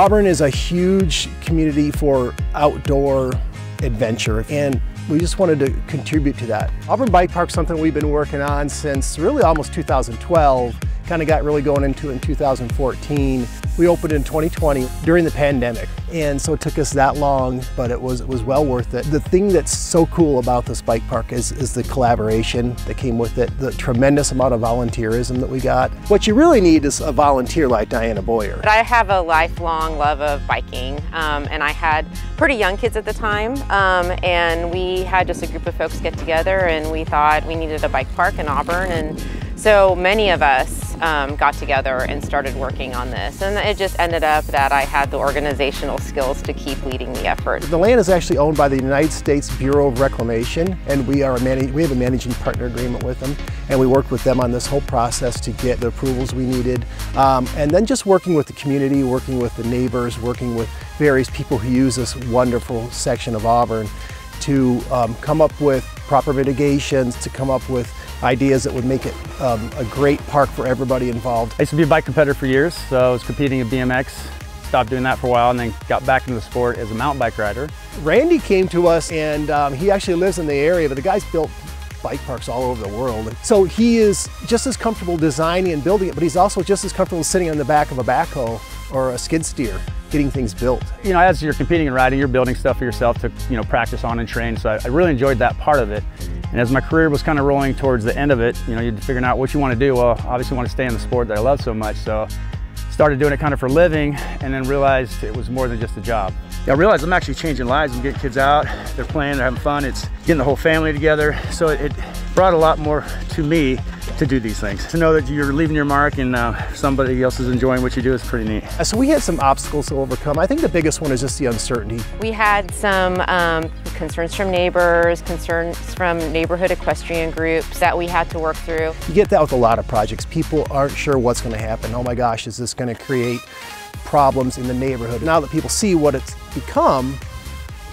Auburn is a huge community for outdoor adventure, and we just wanted to contribute to that. Auburn Bike Park is something we've been working on since really almost 2012. Kind of got really going into it in 2014. We opened in 2020 during the pandemic, and so it took us that long, but it was well worth it. The thing that's so cool about this bike park is the collaboration that came with it, the tremendous amount of volunteerism that we got. What you really need is a volunteer like Diana Boyer. I have a lifelong love of biking, and I had pretty young kids at the time, and we had just a group of folks get together, and we thought we needed a bike park in Auburn, and so many of us got together and started working on this, and it just ended up that I had the organizational skills to keep leading the effort. The land is actually owned by the United States Bureau of Reclamation, and we have a managing partner agreement with them, and we worked with them on this whole process to get the approvals we needed, and then just working with the community, working with the neighbors, working with various people who use this wonderful section of Auburn to come up with proper mitigations, to come up with ideas that would make it a great park for everybody involved. I used to be a bike competitor for years, so I was competing in BMX, stopped doing that for a while, and then got back into the sport as a mountain bike rider. Randy came to us, and he actually lives in the area, but the guy's built bike parks all over the world. So he is just as comfortable designing and building it, but he's also just as comfortable sitting on the back of a backhoe or a skid steer, getting things built. You know, as you're competing and riding, you're building stuff for yourself to, you know, practice on and train. So I really enjoyed that part of it. And as my career was kind of rolling towards the end of it, you know, you're figuring out what you want to do. Well, obviously want to stay in the sport that I love so much. So started doing it kind of for a living, and then realized it was more than just a job. I realized I'm actually changing lives. I'm getting kids out, they're playing, they're having fun. It's getting the whole family together. So it brought a lot more to me to do these things. To know that you're leaving your mark and somebody else is enjoying what you do is pretty neat. So we had some obstacles to overcome. I think the biggest one is just the uncertainty. We had some concerns from neighbors, concerns from neighborhood equestrian groups that we had to work through. You get that with a lot of projects. People aren't sure what's going to happen. Oh my gosh, is this going to create problems in the neighborhood? Now that people see what it's become,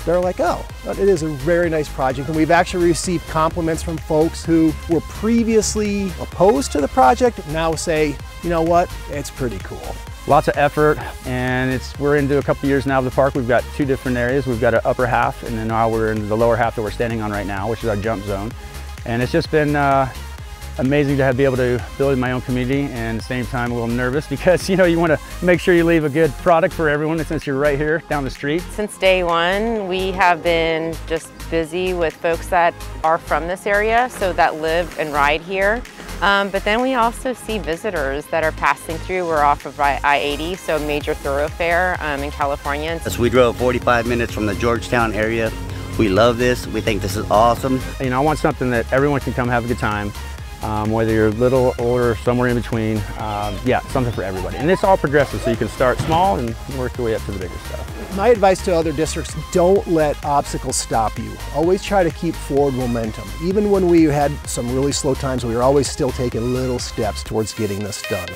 they're like, oh, it is a very nice project. And we've actually received compliments from folks who were previously opposed to the project, now say, you know what, it's pretty cool. Lots of effort, and we're into a couple years now of the park. We've got two different areas. We've got an upper half, and then now we're in the lower half that we're standing on right now, which is our jump zone. And it's just been amazing to be able to build in my own community, and at the same time a little nervous because, you know, you want to make sure you leave a good product for everyone since you're right here down the street. Since day one, we have been just busy with folks that are from this area, so that live and ride here. But then we also see visitors that are passing through. We're off of I-80, so major thoroughfare in California. So we drove 45 minutes from the Georgetown area. We love this. We think this is awesome. You know, I want something that everyone can come have a good time. Whether you're little, older, somewhere in between, yeah, something for everybody. And it's all progressive, so you can start small and work your way up to the bigger stuff. My advice to other districts, don't let obstacles stop you. Always try to keep forward momentum. Even when we had some really slow times, we were always still taking little steps towards getting this done.